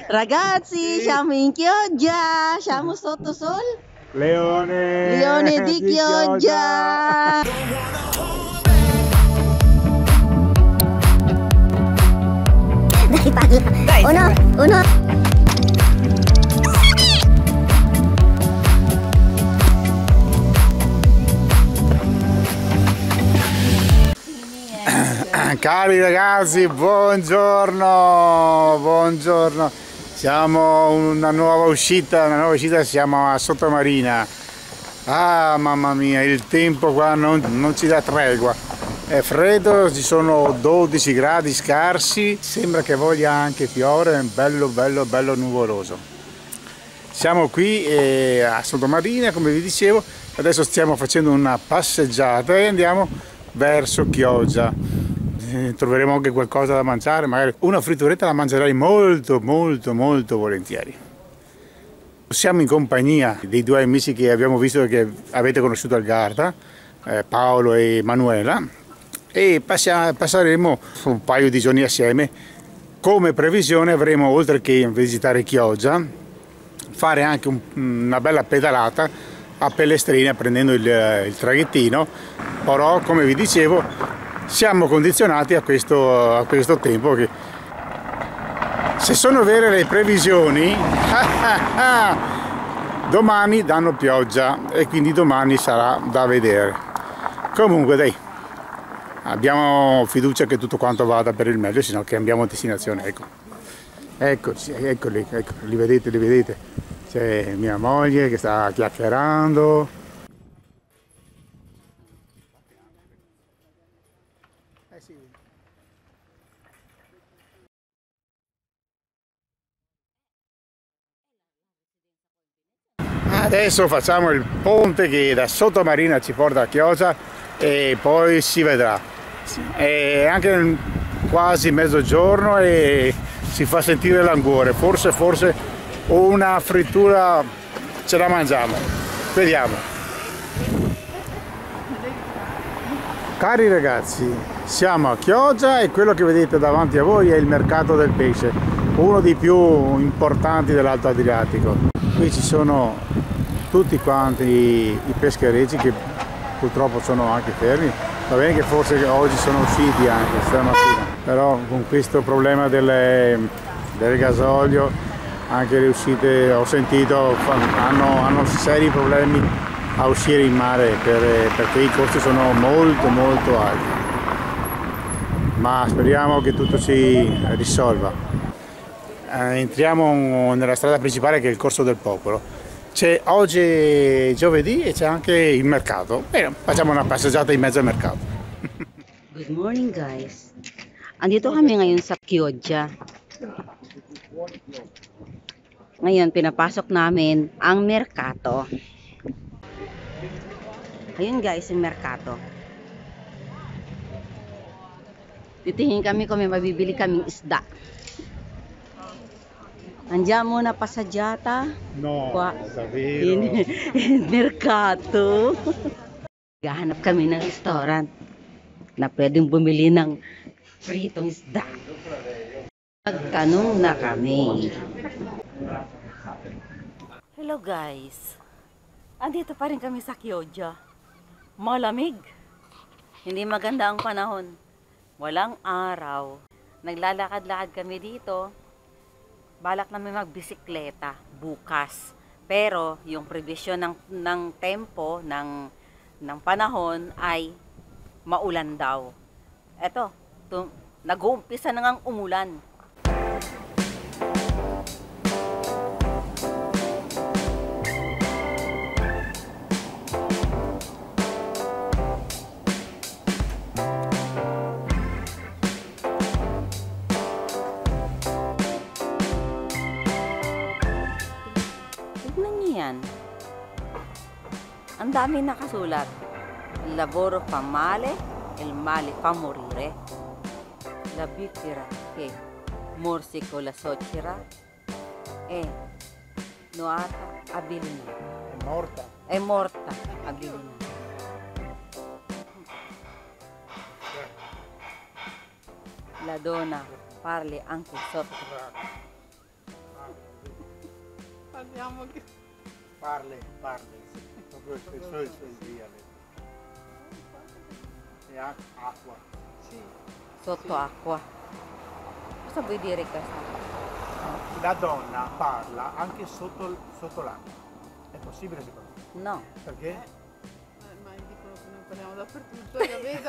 Ragazzi, siamo in Chioggia, siamo sotto sol. Leone Di Chioggia. Dai, parla. Uno. Cari ragazzi, buongiorno, buongiorno. Siamo una nuova uscita, siamo a Sottomarina. Ah, mamma mia, il tempo qua non ci dà tregua. È freddo, ci sono 12 gradi scarsi, sembra che voglia anche piovere, è bello, bello, bello nuvoloso. Siamo qui a Sottomarina, come vi dicevo, adesso stiamo facendo una passeggiata e andiamo verso Chioggia. Troveremo anche qualcosa da mangiare, magari una fritturetta la mangerei molto molto molto volentieri. Siamo in compagnia dei due amici che abbiamo visto che avete conosciuto al Garda, Paolo e Manuela, e passeremo un paio di giorni assieme. Come previsione avremo, oltre che visitare Chioggia, fare anche una bella pedalata a Pellestrina prendendo il traghettino, però come vi dicevo siamo condizionati a questo tempo che, se sono vere le previsioni, domani danno pioggia e quindi domani sarà da vedere. Comunque dai, abbiamo fiducia che tutto quanto vada per il meglio, sennò cambiamo destinazione. Ecco. Eccoci, eccoli, li vedete, li vedete. C'è mia moglie che sta chiacchierando. Adesso facciamo il ponte che da Sottomarina ci porta a Chioggia e poi si vedrà. È anche quasi mezzogiorno e si fa sentire l'anguore. Forse una frittura ce la mangiamo. Vediamo. Cari ragazzi, siamo a Chioggia e quello che vedete davanti a voi è il mercato del pesce, uno dei più importanti dell'Alto Adriatico. Qui ci sono tutti quanti i pescherecci che purtroppo sono anche fermi. Va bene che forse oggi sono usciti anche stamattina, però con questo problema del gasolio anche le uscite, ho sentito, hanno seri problemi a uscire in mare perché i costi sono molto molto alti, ma speriamo che tutto si risolva. Entriamo nella strada principale che è il Corso del Popolo. Oggi è giovedì e c'è anche il mercato. Bene, facciamo una passeggiata in mezzo al mercato. Good morning guys. Andito kami ngayon sa Chioggia. Ngayon pinapasok namin ang merkato. Ayun guys, yung merkato. Titingin kami kung may mabibili kaming isda. Andiamo na passeggiata. No, davvero. In merkato. Gahanap kami ng restaurant na pwedeng bumili ng pritong isda. Magtanong na kami. Hello guys. Andito pa rin kami sa Chioggia. Malamig. Hindi maganda ang panahon. Walang araw. Naglalakad-lakad kami dito. Balak namin magbisikleta bukas. Pero yung prevision ng tempo ng panahon ay maulan daw. Eto, nag-uumpisa na ngang umulan. Ang dami nakasulat. Il lavoro fa male, il male fa morire. La vitira che morsico la sociera e noata abilina. È morta. È morta abilina. La donna parli anche sotto. Andiamo che... Parle. Proprio il suo ideale. E acqua. Sì. Sotto acqua. Cosa vuoi dire questo? La donna parla anche sotto l'acqua. È possibile secondo me? No. Perché? Ma dicono che noi parliamo dappertutto, capito?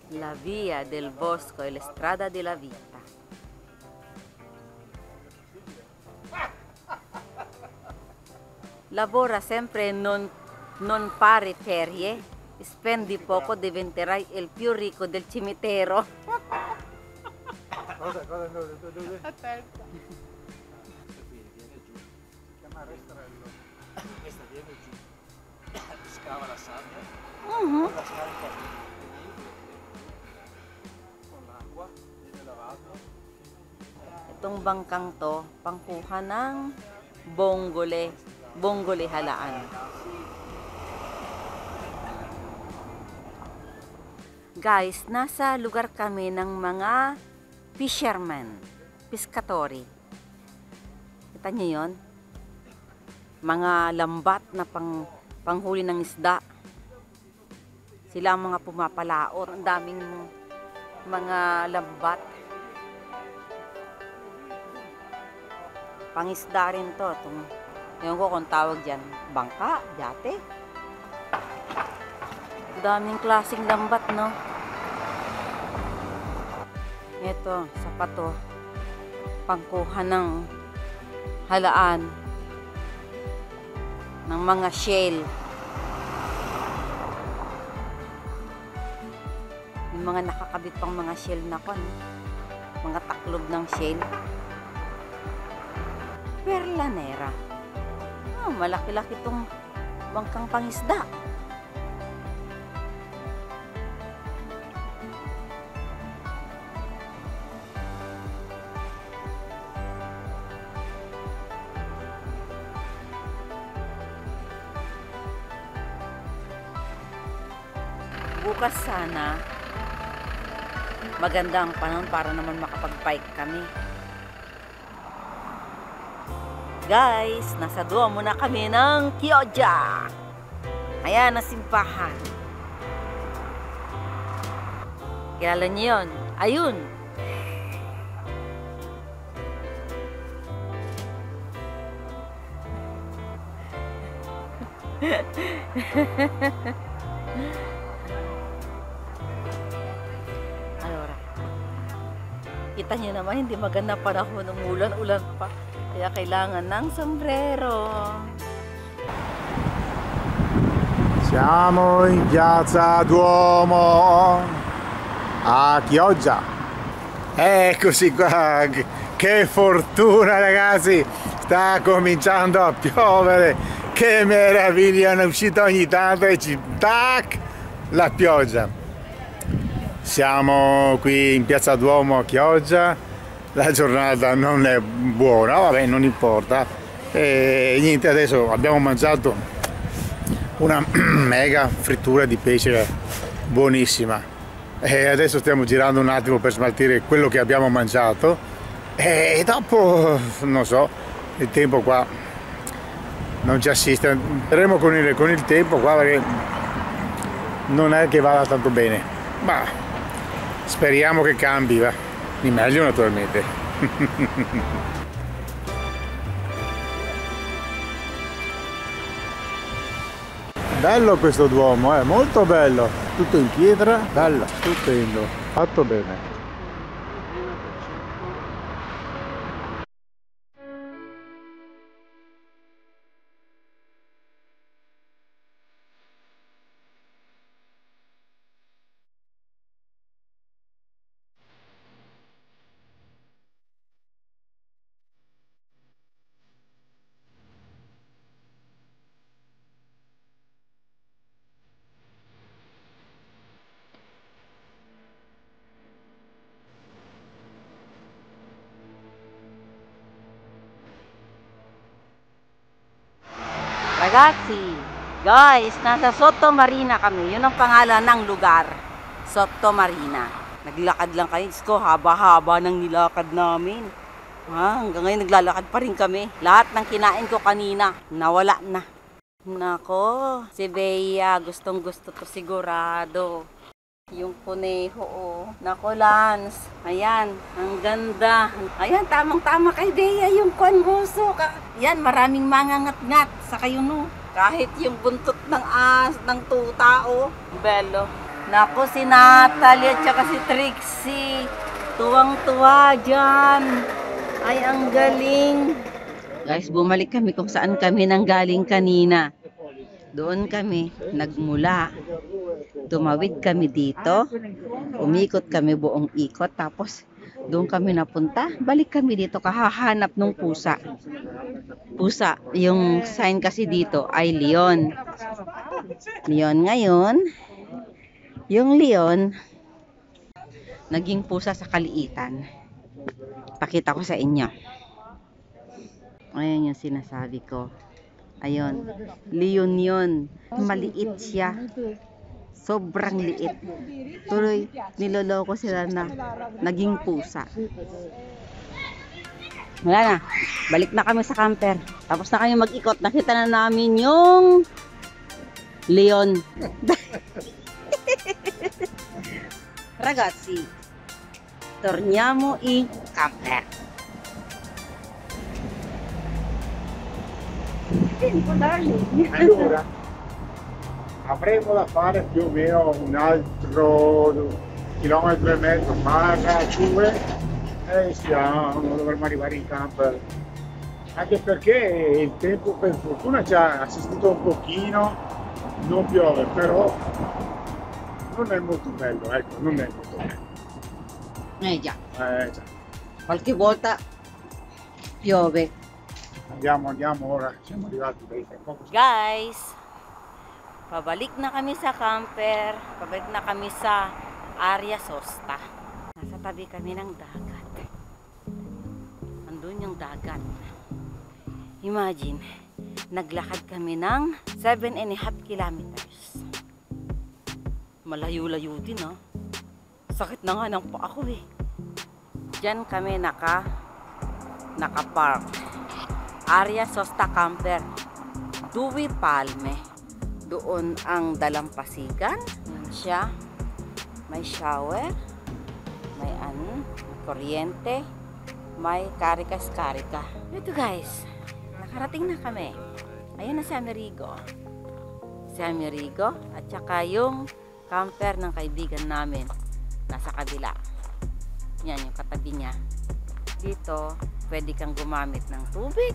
La via del bosco è la strada della vita. Lavora sempre e non fare ferie, spendi poco, diventerai il più ricco del cimitero. Cosa? Dove? La terza. Viene giù. Si chiama Restrello. Questa viene giù. Scava la sabbia. La scarica con l'acqua. Viene lavato. Itong bangkang to, pangkuha ng bonggole halaan. Guys, nasa lugar kami ng mga fishermen, piscatori. Kita niyo yon? Mga lambat na panghuli ng isda. Sila ang mga pumapalaot. Ang daming mga lambat. Pangisda rin to. Ewan ko kung tawag dyan. Bangka, yate. Daming klaseng lambat, no? Ito, sapato. Pangkuha ng halaan ng mga shell. Yung mga nakakabit pang mga shell na kon. Mga taklob ng shell. Perlanera. Oh, malaki-laki itong bangkang pangisda. Bukas sana maganda ang panahon para naman makapag-bike kami. Guys, nasa Duomo na kami ng Chioggia. Ayan, nasimbahan. Kilala niyo yun? Ayun. Allora, kita niyo naman, hindi maganda panahon ng ulan-ulan pa. Kaya kailangan ng sombrero. Siamo in piazza Duomo a Chioggia. Eccoci qua, che fortuna ragazzi, sta cominciando a piovere, che meraviglia, è uscita ogni tanto e tac, la pioggia. Siamo qui in piazza Duomo a Chioggia. La giornata non è buona, vabbè, non importa. E niente, adesso abbiamo mangiato una mega frittura di pesce buonissima. E adesso stiamo girando un attimo per smaltire quello che abbiamo mangiato. E dopo, non so, il tempo qua non ci assiste. Vedremo con il tempo qua perché non è che vada tanto bene. Ma speriamo che cambi, va. Di meglio naturalmente. Bello questo Duomo, molto bello, tutto in pietra, bello, stupendo, fatto bene. Ragazzi, guys, nasa Sottomarina kami. Yun ang pangalan ng lugar. Sottomarina. Naglakad lang kayo. Diyos ko, haba-haba ng nilakad namin. Hanggang ngayon naglalakad pa rin kami. Lahat ng kinain ko kanina, nawala na. Nako, si Bea, gustong gusto to sigurado. Yung kuneho, oh. Nako, Lance. Ayan, ang ganda. Ayan, tamang-tama kay Bea yung kwanguso. Yan, maraming mangangat-ngat sa kayo, no. Kahit yung buntot ng tuta, oh. Bello. Nako, si Natalie at saka si Trixie. Tuwang-tuwa dyan. Ay, ang galing. Guys, bumalik kami kung saan kami nanggaling kanina. Doon kami nagmula. Tumawid kami dito. Umikot kami buong ikot. Tapos doon kami napunta. Balik kami dito kahahanap ng pusa. Pusa. Yung sign kasi dito ay leon. Leon ngayon. Yung leon, naging pusa sa kaliitan. Pakita ko sa inyo. Ayan yung sinasabi ko. Ayun. Leon yun. Maliit siya. Sobrang liit. Tuloy, niloloko sila na naging pusa. Wala na. Balik na kami sa camper. Tapos na kami mag-ikot. Nakita na namin yung leon. Ragazzi, torniamo in camper. Allora, avremo da fare più o meno un altro chilometro e mezzo, barra 2 e dovremmo arrivare in camper. Anche perché il tempo per fortuna ci ha assistito un pochino, non piove, però non è molto bello, ecco, non è molto bello. Già. Già. Qualche volta piove. Andiamo ora, siamo arrivati tra poco. Guys, pabalik na kami sa camper. Pabalik na kami sa Area Sosta. Nasa tabi kami ng dagat. Andun yung dagat. Imagine, naglakad kami ng 7.5 kilometers. Malayo-layo din, no? Sakit na nga ng paa ko, eh. Diyan kami naka-park. Area Sosta Camper. Due Palme. Doon ang dalampasigan. Yan siya. May shower. May kuryente. May karikas-karika. Ito guys, nakarating na kami. Ayun na si Amerigo. Si Amerigo at saka yung camper ng kaibigan namin. Nasa kabila. Yan yung katabi niya. Dito, pwede kang gumamit ng tubig.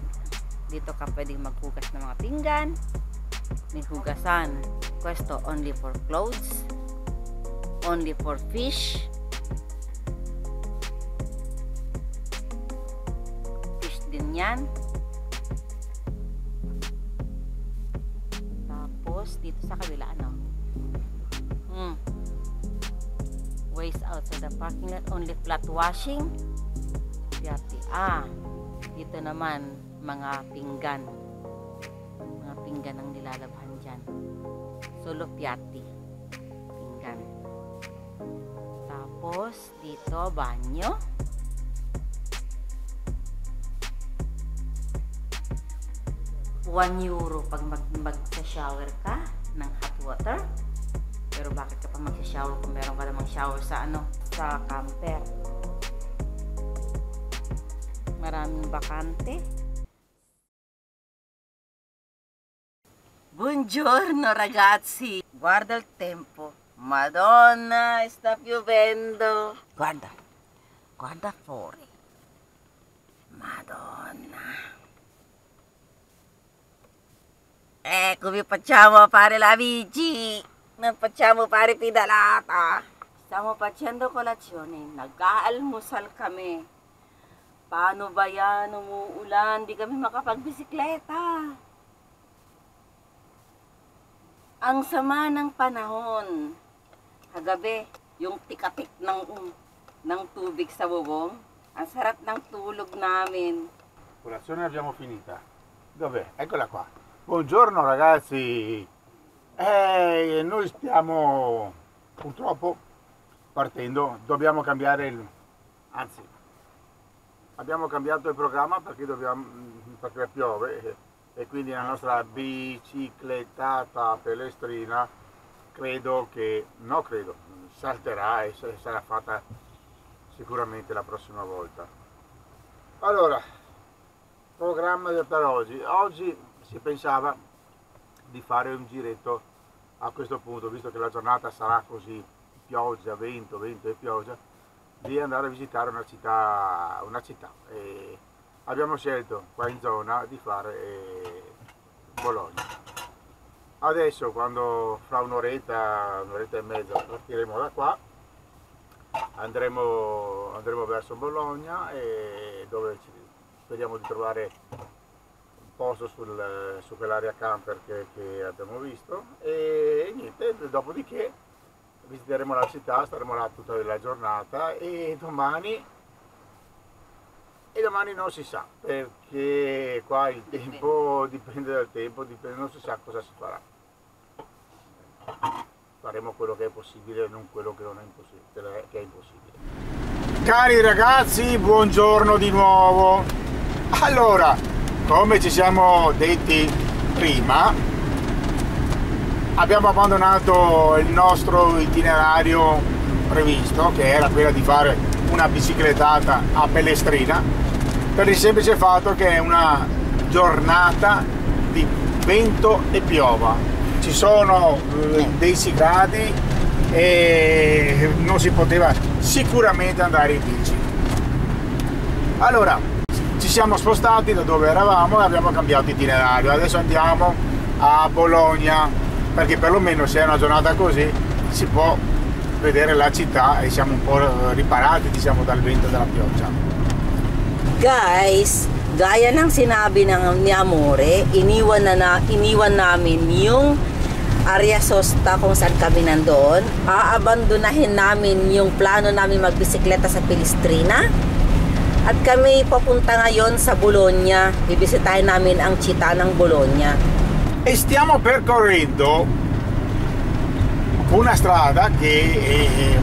Dito ka pwedeng maghugas ng mga pinggan. May hugasan. Questo only for clothes. Only for fish. Fish din yan. Tapos, dito sa kabila, ano? Ways out. So, the parking lot only flat washing. Yati. Dito naman, mga pinggan. Mga pinggan ang nilalabhan dyan. Solo piatti. Pinggan. Tapos, dito, banyo. €1 pag mag-shower ka ng hot water. Pero bakit ka pa mag-shower kung meron ka namang shower sa sa camper? Maraming bakante. Buongiorno ragazzi. Guarda il tempo. Madonna, sta piovendo. Guarda. Guarda fuori. Madonna. Come facciamo a fare la bici? Non facciamo fare pedalata. Stiamo facendo colazione. Nag-aalmusal kami. Paano ba yan? Umuulan. Di kami makapagbisikleta. Ang sama ng panahon. Kagabi, yung tikatik ng tubig sa bubong. Ang sarap ng tulog namin. Colazione abbiamo finita. Dov'è? Eccola qua. Buongiorno ragazzi. Noi stiamo purtroppo partendo, dobbiamo cambiare anzi, abbiamo cambiato il programma perché piove e quindi la nostra biciclettata pelestrina salterà e sarà fatta sicuramente la prossima volta. Allora, programma per oggi. Oggi si pensava di fare un giretto a questo punto, visto che la giornata sarà così, pioggia, vento e pioggia, di andare a visitare una città. E abbiamo scelto qua in zona di fare Bologna. Adesso, quando fra un'oretta e mezza partiremo da qua, andremo verso Bologna, e dove speriamo di trovare un posto su quell'area camper che abbiamo visto, e niente, dopodiché visiteremo la città, staremo là tutta la giornata, e domani non si sa, perché qua il tempo dipende dal tempo, non si sa cosa si farà. Faremo quello che è possibile, non quello che non è impossibile, che è impossibile. Cari ragazzi, buongiorno di nuovo. Allora, come ci siamo detti prima, abbiamo abbandonato il nostro itinerario previsto, che era quella di fare una biciclettata a Pellestrina, per il semplice fatto che è una giornata di vento e piova. Ci sono 10 gradi e non si poteva sicuramente andare in bici. Allora, ci siamo spostati da dove eravamo e abbiamo cambiato itinerario. Adesso andiamo a Bologna, perché perlomeno se è una giornata così si può vedere la città e siamo un po' riparati, diciamo, dal vento e dalla pioggia. Guys, gaya ng sinabi ni Amore, iniwan namin yung Arya Sosta kung saan kami nandoon. Aabandonahin namin yung plano namin magbisikleta sa Pelestrina. At kami papunta ngayon sa Bologna. Bibisitahin namin ang città ng Bologna. E stiamo percorrendo una strada che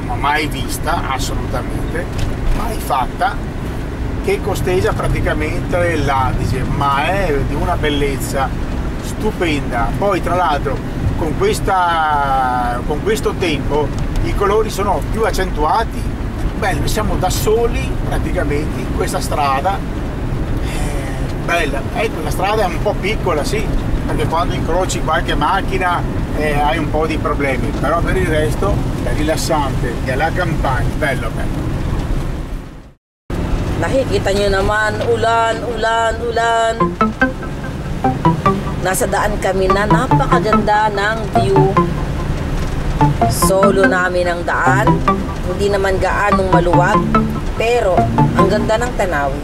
non ho mai vista, assolutamente, mai fatta, che costeggia praticamente l'Adige, ma è di una bellezza stupenda. Poi tra l'altro con questo tempo i colori sono più accentuati. Bello, siamo da soli praticamente in questa strada, bella. Ecco, la strada è un po' piccola, sì, perché quando incroci qualche macchina hai un po' di problemi, però per il resto è rilassante, è la campagna, bello. Nakikita nyo naman, ulan. Nasa daan kami na, napakaganda ng view. Solo namin ang daan, hindi naman gaanong maluwag, pero ang ganda ng tanawin.